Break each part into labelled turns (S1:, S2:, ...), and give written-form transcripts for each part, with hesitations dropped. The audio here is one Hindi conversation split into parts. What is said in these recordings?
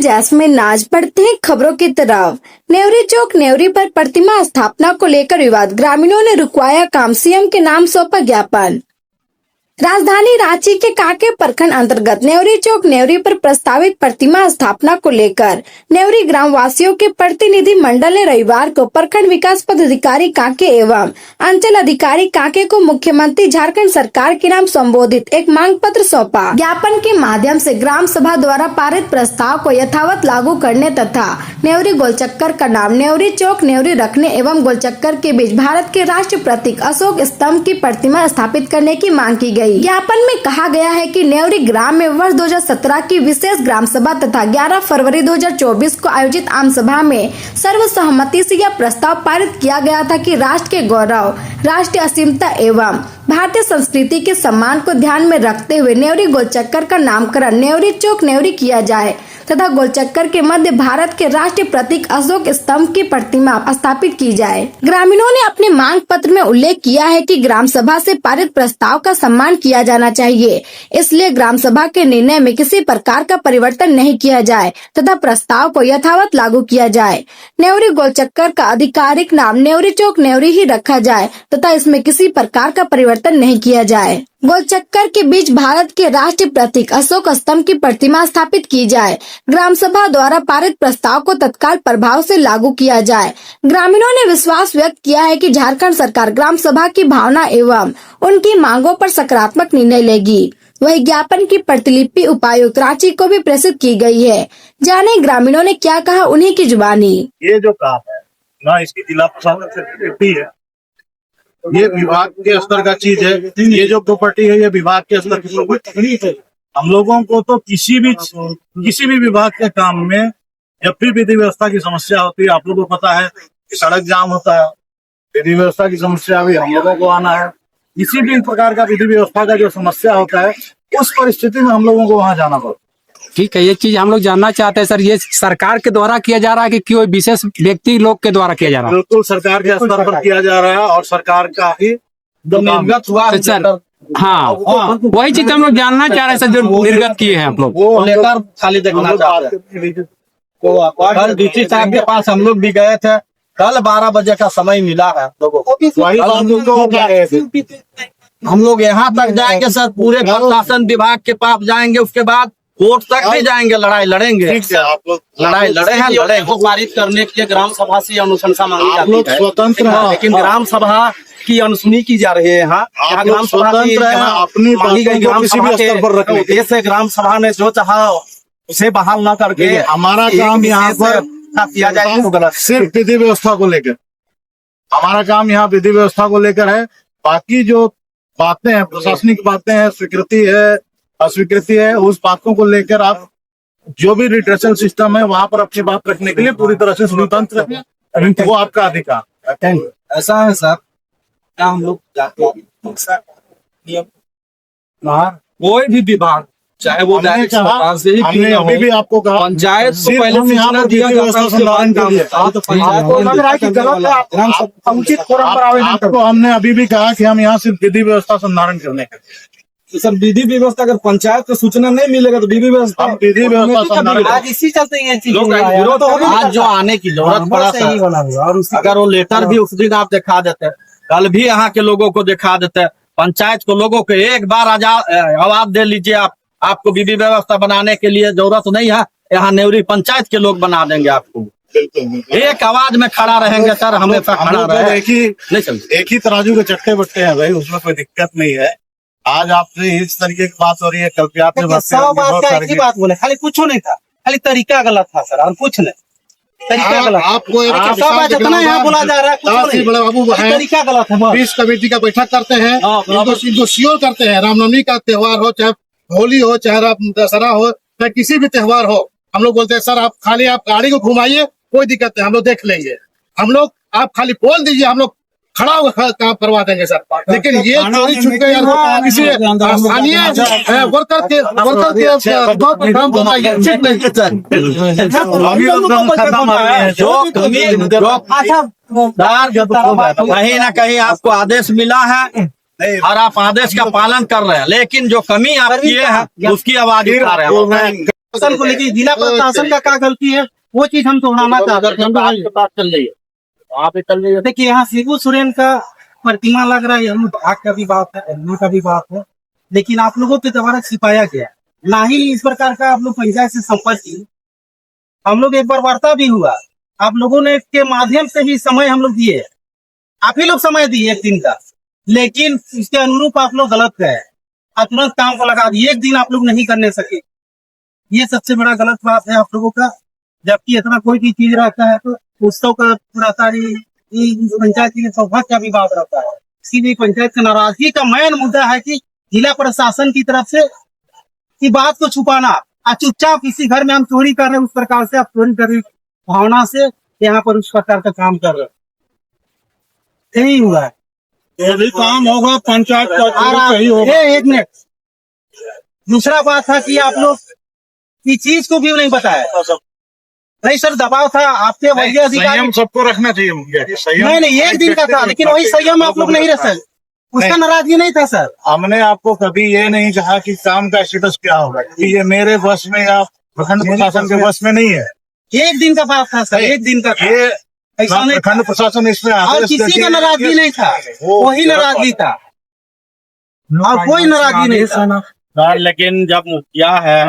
S1: जैस्मिन नाज बढ़ते हैं खबरों की तरफ। नेवरी चौक नेवरी पर प्रतिमा स्थापना को लेकर विवाद, ग्रामीणों ने रुकवाया काम, सीएम के नाम सौंपा ज्ञापन। राजधानी रांची के कांके प्रखंड अंतर्गत नेवरी चौक नेवरी पर प्रस्तावित प्रतिमा स्थापना को लेकर नेवरी ग्राम वासियों के प्रतिनिधि मंडल ने रविवार को प्रखंड विकास पदाधिकारी कांके एवं अंचल अधिकारी कांके को मुख्यमंत्री झारखंड सरकार के नाम संबोधित एक मांग पत्र सौंपा। ज्ञापन के माध्यम से ग्राम सभा द्वारा पारित प्रस्ताव को यथावत लागू करने तथा नेवरी गोलचक्कर का नाम नेवरी चौक नेवरी रखने एवं गोलचक्कर के बीच भारत के राष्ट्रीय प्रतीक अशोक स्तंभ की प्रतिमा स्थापित करने की मांग की गई। ज्ञापन में कहा गया है कि नेवरी ग्राम में वर्ष 2017 की विशेष ग्राम सभा तथा 11 फरवरी 2024 को आयोजित आम सभा में सर्वसहमति से यह प्रस्ताव पारित किया गया था कि राष्ट्र के गौरव, राष्ट्रीय असीमता एवं भारतीय संस्कृति के सम्मान को ध्यान में रखते हुए नेवरी गोलचक्कर का नामकरण नेवरी चौक नेवरी किया जाए तथा गोलचक्कर के मध्य भारत के राष्ट्रीय प्रतीक अशोक स्तंभ की प्रतिमा स्थापित की जाए। ग्रामीणों ने अपने मांग पत्र में उल्लेख किया है कि ग्राम सभा से पारित प्रस्ताव का सम्मान किया जाना चाहिए, इसलिए ग्राम सभा के निर्णय में किसी प्रकार का परिवर्तन नहीं किया जाए तथा प्रस्ताव को यथावत लागू किया जाए। नेवरी गोलचक्कर का आधिकारिक नाम नेवरी चौक नेवरी ही रखा जाए तथा इसमें किसी प्रकार का परिवर्तन नहीं किया जाए। गोलचक्कर के बीच भारत के राष्ट्रीय प्रतीक अशोक स्तंभ की प्रतिमा स्थापित की जाए। ग्राम सभा द्वारा पारित प्रस्ताव को तत्काल प्रभाव से लागू किया जाए। ग्रामीणों ने विश्वास व्यक्त किया है कि झारखंड सरकार ग्राम सभा की भावना एवं उनकी मांगों पर सकारात्मक निर्णय लेगी। वही ज्ञापन की प्रतिलिपि उपायुक्त रांची को भी प्रेषित की गई है। जाने ग्रामीणों ने क्या कहा, उन्हीं की जुबानी।
S2: ये जो काम है ना, इसकी जिला प्रशासन से प्रॉपर्टी है, ये विभाग के स्तर का चीज है। ये जो प्रॉपर्टी है ये विभाग के स्तर की प्रॉपर्टी है। हम लोगों को तो किसी भी विभाग के काम में जब भी विधि व्यवस्था की समस्या होती है, आप लोगों को पता है कि सड़क जाम होता है, विधि व्यवस्था की समस्या भी हम लोगों को आना है। किसी भी प्रकार का विधि व्यवस्था का जो समस्या होता है उस परिस्थिति में हम लोगों को वहाँ जाना पड़ता है।
S3: ठीक है, ये चीज हम लोग जानना चाहते हैं सर, ये सरकार के द्वारा किया जा रहा है कि कोई विशेष व्यक्ति लोग के द्वारा किया जा रहा है?
S2: बिल्कुल सरकार के स्तर पर किया जा रहा है और सरकार का ही निर्गत हुआ है
S3: सर। हाँ, वही चीज हम लोग जानना चाह रहे हैं सर, जो निर्गत किए हैं आप लोग
S2: वो लेकर खाली देखना चाहते हैं।
S4: कल डीसी साहब के पास हम लोग भी गए थे, कल 12 बजे का समय मिला है लोगों को। हम लोग यहाँ तक जाएंगे सर, पूरे प्रशासन विभाग के पास जाएंगे, उसके बाद कोर्ट तक भी जाएंगे, लड़ाई लड़ेंगे।
S2: आप लोग
S4: लड़ाई लड़े को पारित करने के लिए ग्राम सभा से अनुशंसा मांगी जाती है,
S2: स्वतंत्र है,
S4: लेकिन ग्राम सभा की अनसुनी की जा रही है। यहाँ ग्राम सभा
S2: अपनी
S4: मांगी गई ग्राम
S2: किसी
S4: सभा
S2: भी स्तर पर रखने
S4: के से ग्राम सभा ने जो चाहा उसे बहाल न करके
S2: हमारा काम यहाँ पर
S4: किया जाए
S2: सिर्फ विधि व्यवस्था को लेकर, हमारा काम यहाँ विधि व्यवस्था को लेकर है। बाकी जो बातें हैं, प्रशासनिक बातें हैं, स्वीकृति है, अस्वीकृति है, उस बातों को लेकर आप जो भी रिट्रेसल सिस्टम है वहां पर अपनी बात रखने के लिए पूरी तरह से स्वतंत्र है, वो आपका अधिकार है।
S4: ऐसा है सर, क्या हम लोग जाते हैं कोई भी विभाग, चाहे वो सरकार से ही
S2: हमने अभी भी आपको कहा
S4: पंचायत को
S2: पहले
S4: हम यहाँ पर दिया जाता है, उसके बाद काम
S2: उचित फोरम पर आवेदन आपको हमने अभी भी कहा कि हम यहाँ सिर्फ विधि व्यवस्था संधारण करने के
S4: तो सर विधि व्यवस्था, अगर पंचायत को सूचना नहीं मिलेगा तो विधि व्यवस्था
S2: विधि व्यवस्था संधारण
S4: आज इसी चलते आज जो आने की जरूरत पड़ा सर, अगर वो लेटर भी उस दिन आप दिखा देते, कल भी यहाँ के लोगों को दिखा देते, पंचायत को लोगों को एक बार आवाज दे लीजिए, आपको विधि व्यवस्था बनाने के लिए जरूरत नहीं है, यहाँ नेवरी पंचायत के लोग बना देंगे आपको। एक आवाज में खड़ा रहेंगे सर, हमेशा खड़ा रहे।
S2: एक ही तराजू के चट्टे बट्टे हैं भाई, उसमें कोई दिक्कत नहीं है। आज आपसे इस तरीके की बात हो रही है, कल पे आपने
S4: बात बोले, खाली कुछ नहीं था, खाली तरीका गलत था सर, और कुछ नहीं। तरीका गलत
S2: आपको
S4: जितना यहाँ बोला जा रहा है,
S2: बड़े बाबू
S4: तरीका गलत है।
S2: 20 कमेटी का बैठक करते हैं, इनको श्योर करते हैं, रामनवमी का त्योहार हो, चाहे होली हो, चाहे दशहरा हो, चाहे किसी भी त्योहार हो, हम लोग बोलते हैं सर आप खाली आप गाड़ी को घुमाइए, कोई दिक्कत नहीं, हम लोग देख लेंगे, हम लोग आप खाली बोल दीजिए, हम लोग खड़ा होकर काम करवा देंगे सर। लेकिन ये चोरी छुपके किसी स्थानीय वर्कर के
S4: कहीं ना कहीं आपको आदेश मिला है और आप आदेश का पालन कर रहे हैं, लेकिन जो कमी आप किए हैं उसकी आवाज उठा रहे हैं।
S5: प्रशासन को लेके जिला प्रशासन का क्या गलती है वो चीज हम दोहराना चाहते हैं।
S4: बात चल रही है वहाँ पे चल रही है।
S5: देखिए यहाँ शिबू सोरेन का प्रतिमा लग रहा है, हम भाग का भी बात है, अन्य का भी बात है, लेकिन आप लोगों के द्वारा छिपाया गया, ना ही इस प्रकार का आप लोग पंचायत से संपर्क किए। हम लोग एक बार वार्ता भी हुआ, आप लोगों ने के माध्यम से भी समय हम लोग दिए, आप ही लोग समय दिए एक दिन का, लेकिन इसके अनुरूप आप लोग गलत गए, आप तुरंत काम को लगा दिए, एक दिन आप लोग नहीं करने सके। ये सबसे बड़ा गलत बात है आप लोगों का। जबकि इतना कोई भी चीज रहता है तो उत्सव का रहता है, पंचायत की सौभाग्य का भी बात रहता है। इसीलिए पंचायत की नाराजगी का मेन मुद्दा है कि जिला प्रशासन की तरफ से की बात को छुपाना, और चुपचाप किसी घर में हम चोरी कर रहे हैं उस प्रकार से आप चोरी कर रहे भावना से यहाँ पर उस प्रकार का काम कर रहे, यही हुआ है।
S2: ये भी काम होगा पंचायत का सही होगा।
S5: एक मिनट, दूसरा बात था कि आप लोग की चीज को भी नहीं बताया। नहीं सर, दबाव था आपके वरीय अधिकारी।
S2: संयम सबको रखना चाहिए मुझे। संयम
S5: नहीं एक दिन का था, लेकिन वही संयम आप लोग नहीं रख सकते, उसका नाराजगी नहीं था सर।
S2: हमने आपको कभी ये नहीं कहा कि काम का स्टेटस क्या होगा, कि ये मेरे बस में या प्रखंड प्रशासन के बस में नहीं है।
S5: एक दिन का बात था सर, एक दिन का था।
S2: ये
S5: ऐसा नहीं
S2: प्रखंड प्रशासन इसमें
S5: और
S2: आदेश
S5: किसी
S2: देती
S5: का
S2: है।
S5: नाराजगी नहीं था, वही नाराजगी था और कोई नाराजगी नहीं था।
S4: सर लेकिन जब मुखिया है,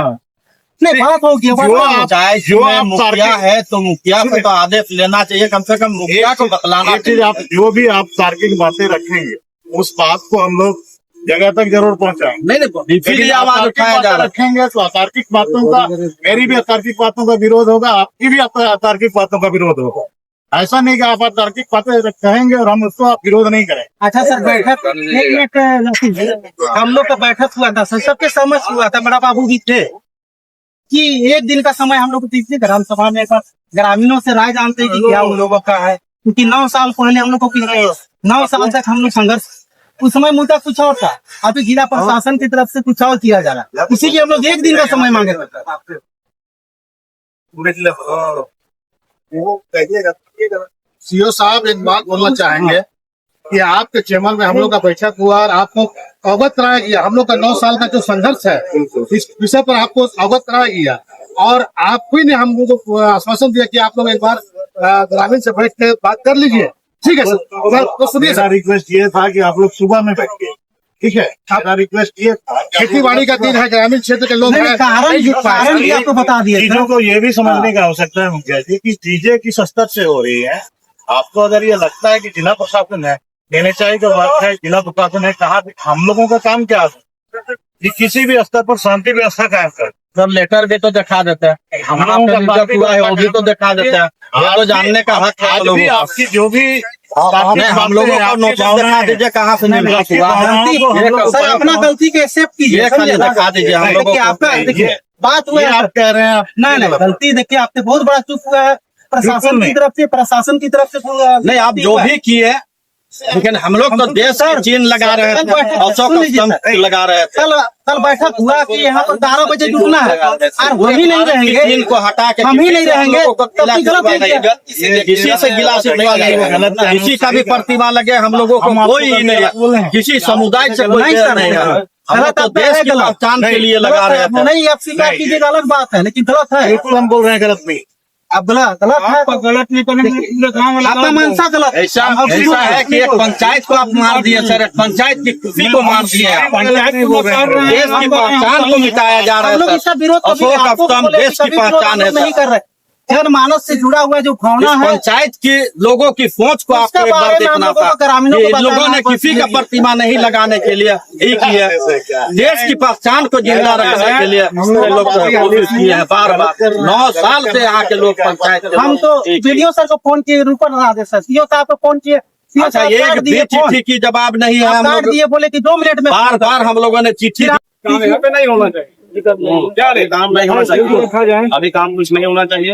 S5: नहीं बात हो गया,
S4: पंचायत
S2: जो
S4: में
S2: आप
S4: मुखिया है तो मुखिया को तो आदेश लेना चाहिए, कम से कम मुखिया को बतलाना
S2: एक चीज आप जो भी आप तार्किक बातें रखेंगे उस बात को हम लोग जगह तक जरूर पहुंचाएंगे।
S4: नहीं, इसीलिए आवाज
S2: अतार्किक
S4: उठाया जा
S2: बातें
S4: रहा है।
S2: रखेंगे तो अतार्किक बातों का, मेरी भी अतार्किक बातों का विरोध होगा, आपकी भी अतार्किक बातों का विरोध होगा। ऐसा नहीं कि आप अतार्किक बातें कहेंगे और हम उसको आप विरोध नहीं करें।
S5: अच्छा सर, बैठक एक मिनट, हम लोग का बैठक हुआ था सर, सबके समझ हुआ था, बड़ा बाबू भी थे कि एक दिन का समय हम लोग को तीसरी ग्राम सभा में ग्रामीणों से राय जानते हैं कि क्या उन लोगों का है, क्योंकि 9 साल पहले हम लोग को 9 साल तक हम लोग संघर्ष, उस समय मुद्दा कुछ और था, अभी जिला प्रशासन की तरफ से कुछ और किया जा रहा है, इसीलिए हम लोग एक दिन का समय मांगे थे।
S2: सीओ साहब एक बात बोलना चाहेंगे कि आपके चैम्बर में हम लोग का बैठक हुआ और आपको अवगत कराया गया, हम लोग का 9 साल का जो संघर्ष है इस विषय पर आपको अवगत कराया गया, और आपको ने हम लोगों को आश्वासन दिया कि आप लोग एक बार ग्रामीण से बैठ के बात कर लीजिए। ठीक है सर, तो सुनिए सर, रिक्वेस्ट ये था कि आप लोग सुबह में बैठिए। ठीक है, आपका रिक्वेस्ट ये, खेती बाड़ी का दिन है, ग्रामीण क्षेत्र के लोग हैं।
S5: कारण भी आपको बता दिए
S2: चीजों को ये भी समझने की आवश्यकता है मुखिया जी की चीजें किस स्तर से हो रही है। आपको अगर ये लगता है कि जिला प्रशासन है देने चाहिए तो बात है, जिला प्रशासन है कहा, हम लोगों का काम क्या है कि किसी भी स्तर पर शांति व्यवस्था कायम कर।
S4: सर लेटर भी तो दिखा देते हैं, हमारा हुआ है वो भी तो दिखा देते हैं, ये तो जानने का हक है
S2: आज
S4: लोगों
S2: भी
S4: का।
S2: आपकी जो भी
S4: हम लोगों को नोटिस दिखा दीजिए कहाँ से निर्माण हुआ है।
S5: सर अपना गलती को एक्सेप्ट कीजिए,
S4: ये खाली दिखा दीजिए हम लोगों
S5: देखिए
S4: को।
S5: आपका, देखिए बात हुआ
S2: ये
S5: है
S2: आप कह रहे हैं,
S5: नहीं गलती, देखिए आपसे बहुत बड़ा चूक हुआ है, प्रशासन की तरफ से, प्रशासन की तरफ से
S4: नहीं, आप जो भी किए, लेकिन हम लोग तो देश की चीन लगा रहे थे, अशोक स्तंभ लगा रहे थे।
S5: कल बैठक हुआ कि यहाँ पर 12 बजे जुटना है और हम ही नहीं रहेंगे,
S4: चीन को हटा के
S5: हम ही नहीं रहेंगे, तब भी गलत है।
S4: किसी से गिला शिकवा नहीं होगा, किसी का भी प्रतिमा लगे हम लोगों को कोई ही नहीं, किसी समुदाय से कोई बैर नहीं है। हम लोग तो देश की पहचान के लिए लगा रहे थे।
S5: नहीं, आप स्वीकार कीजिएगा, अलग बात है, लेकिन गलत है।
S2: बिल्कुल हम बोल रहे हैं गलत नहीं,
S5: अब गलत है, गलत नहीं करेंगे, आपका मनसा गलत।
S4: ऐसा है कि एक पंचायत को आप मार दिए सर, एक पंचायत की खुशी को मार दिए आप। देश की पहचान को मिटाया जा रहा
S5: हम लोग
S4: है
S5: इसका
S4: सर।
S5: विरोध
S4: अशोक स्तंभ देश की पहचान है
S5: नहीं
S4: सर।
S5: कर रहे, जनमानस से जुड़ा हुआ जो भावना
S4: इस
S5: है,
S4: पंचायत के लोगों की सोच को
S5: उसके
S4: आपको एक बार
S5: बारे में हम
S4: देखना
S5: लोगों
S4: था
S5: को ग्रामीणों को
S4: कि इन लोगों
S5: बताना
S4: ने
S5: है,
S4: किसी का प्रतिमा नहीं लगाने के लिए ही किया, देश की पहचान को जिंदा रखने के लिए ये लोग कोशिश किए हैं बार बार। 9 साल से यहाँ के लोग पंचायत के
S5: हम
S4: लोग
S5: तो
S4: एक-
S5: वीडियो सर को फोन किए, रूपर रहा दे सर, सीओ साहब को फोन किए, सीओ
S4: अच्छा,
S5: साहब
S4: एक
S5: काट
S4: भी
S5: दिए फोन,
S4: चिट्ठी की जवाब नहीं है।
S5: आप
S4: हम
S5: काट
S4: लोग
S5: दिए, बोले कि 2 मिनट में
S4: बार बार हम लोगों ने चिट्ठी
S6: यहाँ पे नहीं होना चाहिए, क्या रे काम नहीं होना चाहिए, अभी काम कुछ नहीं होना चाहिए।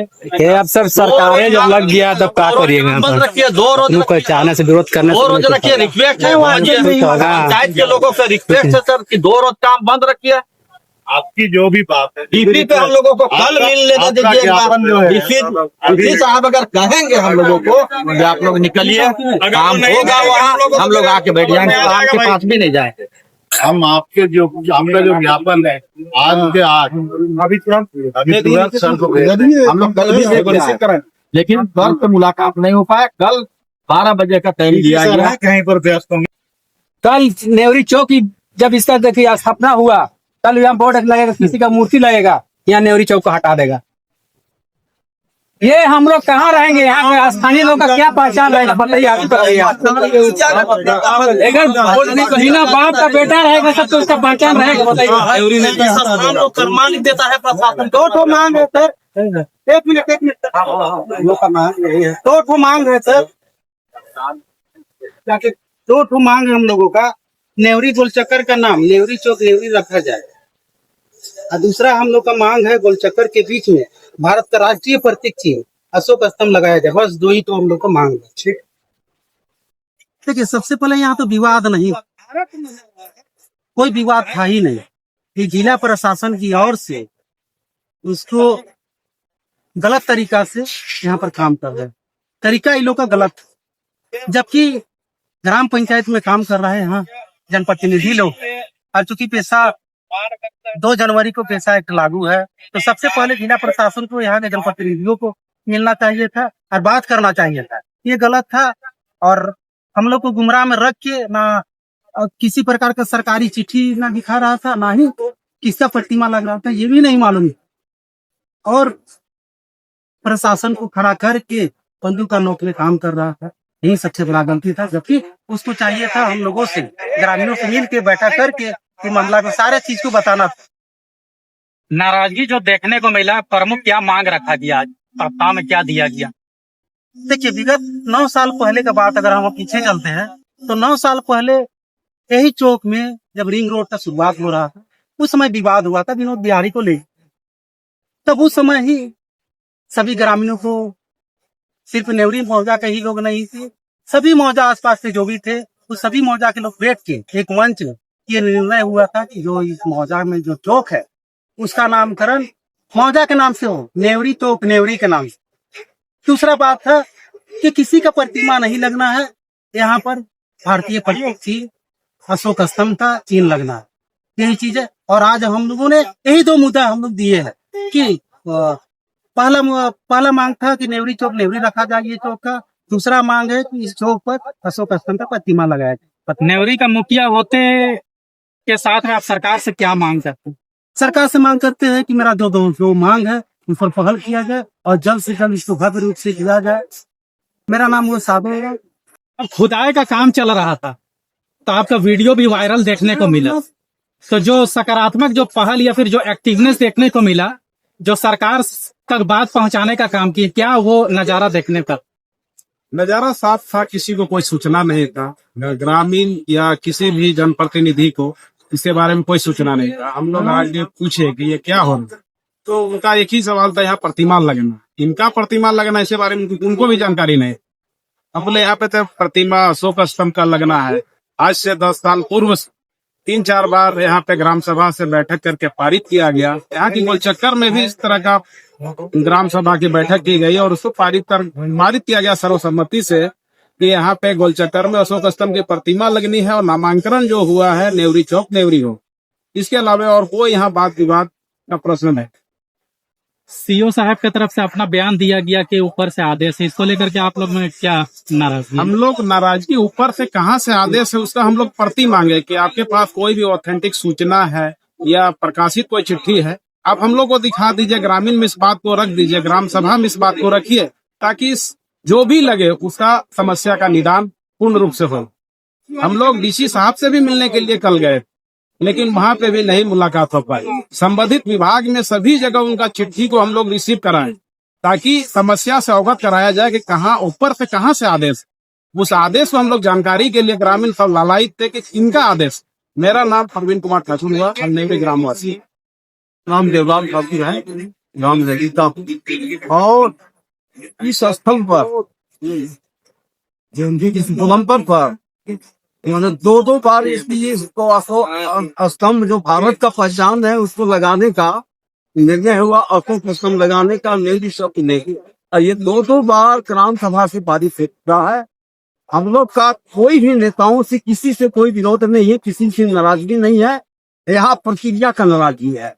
S3: अब सर सरकारें जब लग गया तब क्या करिएगा?
S4: बंद रखिए, 2 रोज
S3: कोई चाहने से विरोध करने
S4: 2 रोज रखिए, रिक्वेस्ट है पंचायत के लोगों से रिक्वेस्ट है सर कि 2 रोज काम बंद रखिए।
S2: आपकी जो भी बात है
S4: डीपी पे हम लोगों को कल मिल लेने
S2: आपका
S4: दीजिए।
S2: ज्ञापन जो है,
S4: डीपी साहब अगर कहेंगे हम लोगों को कि आप लोग निकलिए, काम होगा वहाँ, हम लोग आके बैठ जाएंगे, काम के पास भी नहीं जाएंगे।
S2: हम आपके जो आपका जो ज्ञापन है आज के आज अभी तुरंत सर को भेज देंगे।
S4: हम लोग कल भी रिसीव करें, लेकिन कल तो मुलाकात नहीं हो पाया। कल 12 बजे का टाइम दिया गया है।
S2: कहीं पर व्यस्त होंगे।
S3: कल नेवरी चौक की जब इसका देखिए स्थापना हुआ, कल यहाँ बोर्ड लगेगा, किसी का मूर्ति लगेगा, यहाँ नेवरी चौक को हटा देगा। ये हम लोग कहाँ रहेंगे? यहाँ पे स्थानीय लोगों का क्या पहचान रहेगा बताइए? आगे बताइए। अगर बिना बाप का बेटा रहेगा सब तो उसका पहचान रहेगा बताइए?
S5: कर्मानी देता है प्रशासन। दो ठो मांग है सर, एक मिनट दो ठो मांग है सर, ताकि दो ठो मांग है हम लोगों का। नेवरी गोलचक्कर का नाम नेवरी चौक नेवरी रखा जाए, और दूसरा हम लोग का मांग है गोलचक्कर के बीच में भारत का राष्ट्रीय प्रतीक चिन्ह अशोक स्तंभ लगाया जाए। बस दो ही तो हम लोग का मांग है। ठीक, देखिए सबसे पहले यहाँ तो विवाद नहीं, कोई विवाद था ही नहीं। ये जिला प्रशासन की ओर से उसको गलत तरीका से यहाँ पर काम कर रहे हैं। तरीका इन लोग का गलत, जबकि ग्राम पंचायत में काम कर रहा है यहाँ जनप्रतिनिधि लोग। और चूंकि पेशा 2 जनवरी को पेशा एक्ट लागू है, तो सबसे पहले जिला प्रशासन को यहाँ के जनप्रतिनिधियों को मिलना चाहिए था और बात करना चाहिए था। ये गलत था, और हम लोग को गुमराह में रख के ना किसी प्रकार का सरकारी चिट्ठी ना दिखा रहा था, ना ही किसका प्रतिमा लग रहा था, ये भी नहीं मालूम। और प्रशासन को खड़ा करके बंदूक का नोक में काम कर रहा था, यही सबसे बड़ा गलती था। जबकि उसको चाहिए था हम लोगों से, ग्रामीणों से मिल के बैठा करके कि मामला को सारे चीज को बताना।
S3: नाराजगी जो देखने को मिला, प्रमुख क्या मांग रखा गया, आज प्रस्ताव में क्या दिया गया?
S5: देखिए विगत 9 साल पहले का बात अगर हम पीछे चलते हैं, तो 9 साल पहले यही चौक में जब रिंग रोड का शुरुआत हो रहा था, उस समय विवाद हुआ था विनोद बिहारी को ले। तब उस समय ही सभी ग्रामीणों को, सिर्फ नेवरी मौजा के ही लोग नहीं थे, सभी मौजा आसपास से जो भी थे, वो सभी मौजा के लोग बैठ के एक मंच में ये निर्णय हुआ था कि जो इस मौजा में जो चौक है उसका नामकरण मौजा के नाम से हो, नेवरी चौक नेवरी के नाम से। दूसरा बात था कि किसी का प्रतिमा नहीं लगना है, यहाँ पर भारतीय प्रतीक चिन्ह अशोक स्तंभ का चिन्ह लगना है, यही चीज है। और आज हम लोगों ने यही 2 मुद्दा हम लोग दिए हैं कि पहला मांग था कि नेवरी चौक नेवरी रखा जाए ये चौक का। दूसरा मांग है कि इस चौक पर अशोक स्तंभ का प्रतिमा लगाया जाए।
S3: नेवरी का मुखिया होते के साथ में आप सरकार से क्या मांग करते हैं?
S5: सरकार से मांग करते हैं कि मेरा जो मांग है उस पर पहल किया जाए और जल्द से जल्द इसको भव्य रूप से किया जाए। मेरा नाम वो साधु है।
S3: अब खुदाई का काम चल रहा था, तो आपका वीडियो भी वायरल देखने को मिला, तो जो सकारात्मक जो पहल या फिर जो एक्टिवनेस देखने को मिला, जो सरकार तक बात पहुंचाने का काम किया, क्या वो नजारा देखने का?
S7: नजारा साफ था, किसी को कोई सूचना नहीं था, ग्रामीण या किसी भी जनप्रतिनिधि को इसके बारे में कोई सूचना नहीं था। हम लोग आज पूछे कि ये क्या हो रहा है, तो उनका एक ही सवाल था, यहाँ प्रतिमा लगना। इनका प्रतिमा लगना इसके बारे में उनको भी जानकारी नहीं। अपने यहाँ पे तो प्रतिमा अशोक स्तंभ का लगना है। आज से 10 साल पूर्व 3-4 बार यहाँ पे ग्राम सभा से बैठक करके पारित किया गया। यहाँ की गोलचक्कर में भी इस तरह का ग्राम सभा की बैठक की गई और उसको पारित किया गया सर्वसम्मति से कि यहाँ पे गोलचक्कर में अशोक स्तंभ की प्रतिमा लगनी है और नामांकन जो हुआ है नेवरी चौक नेवरी हो। इसके अलावा और कोई यहाँ बात विवाद का प्रश्न है।
S3: सीओ साहब की तरफ से अपना बयान दिया गया कि ऊपर से आदेश है, इसको लेकर के आप लोग में क्या नाराजगी?
S7: हम लोग नाराजगी ऊपर से कहाँ से आदेश है उसका हम लोग प्रति मांगे कि आपके पास कोई भी ऑथेंटिक सूचना है या प्रकाशित कोई चिट्ठी है, आप हम लोग को दिखा दीजिए। ग्रामीण में इस बात को रख दीजिए, ग्राम सभा में इस बात को रखिए, ताकि जो भी लगे उसका समस्या का निदान पूर्ण रूप से हो। हम लोग डीसी साहब से भी मिलने के लिए कल गए, लेकिन वहां पे भी नहीं मुलाकात हो पाई। संबंधित विभाग में सभी जगह उनका चिट्ठी को हम लोग रिसीव कराएं, ताकि समस्या से अवगत कराया जाए कि कहाँ ऊपर से कहाँ से आदेश। उस आदेश को हम लोग जानकारी के लिए ग्रामीण सब लालायित थे कि इनका आदेश। मेरा नाम प्रवीण कुमार ठाकुर हुआ, नेवरी ग्रामवासी।
S4: नाम देवराम ठाकुर है, गांव जगीता। और इस स्थल पर इस गोलंबर पर मैंने 2 बार इसको अशोक स्तंभ जो भारत का पहचान है उसको लगाने का निर्णय हुआ, अशोक स्तंभ लगाने का नेवरी चौक नहीं। ये 2 बार ग्राम सभा से पारित हो रहा है
S8: हम लोग का कोई भी नेताओं से किसी से कोई विरोध नहीं है, किसी से नाराजगी नहीं है। यहाँ प्रक्रिया का नाराजगी है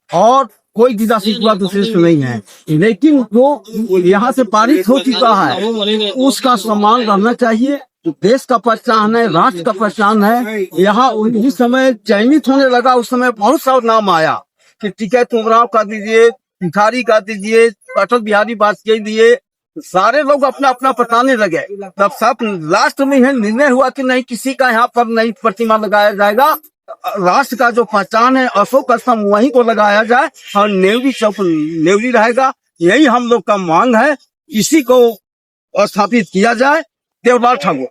S8: और कोई गिला शिकवा दूसरे से नहीं है। लेकिन जो यहाँ से पारित हो चुका है उसका सम्मान रहना चाहिए। देश का पहचान है, राष्ट्र का पहचान है। यहाँ जिस समय चयनित होने लगा उस समय बहुत सा नाम आया कि टिकैत उमराव का दीजिए, भिखारी का दीजिए, अटल बिहारी वाजपेयी दिए, सारे लोग अपना अपना बताने लगे। तब सब लास्ट में यह निर्णय हुआ कि नहीं, किसी का यहाँ पर नहीं प्रतिमा लगाया जाएगा। राष्ट्र का जो पहचान है अशोक स्तंभ वहीं को लगाया जाए और नेवरी चौक नेवरी रहेगा। यही हम लोग का मांग है, इसी को स्थापित किया जाए। देवलाल ठाकुर।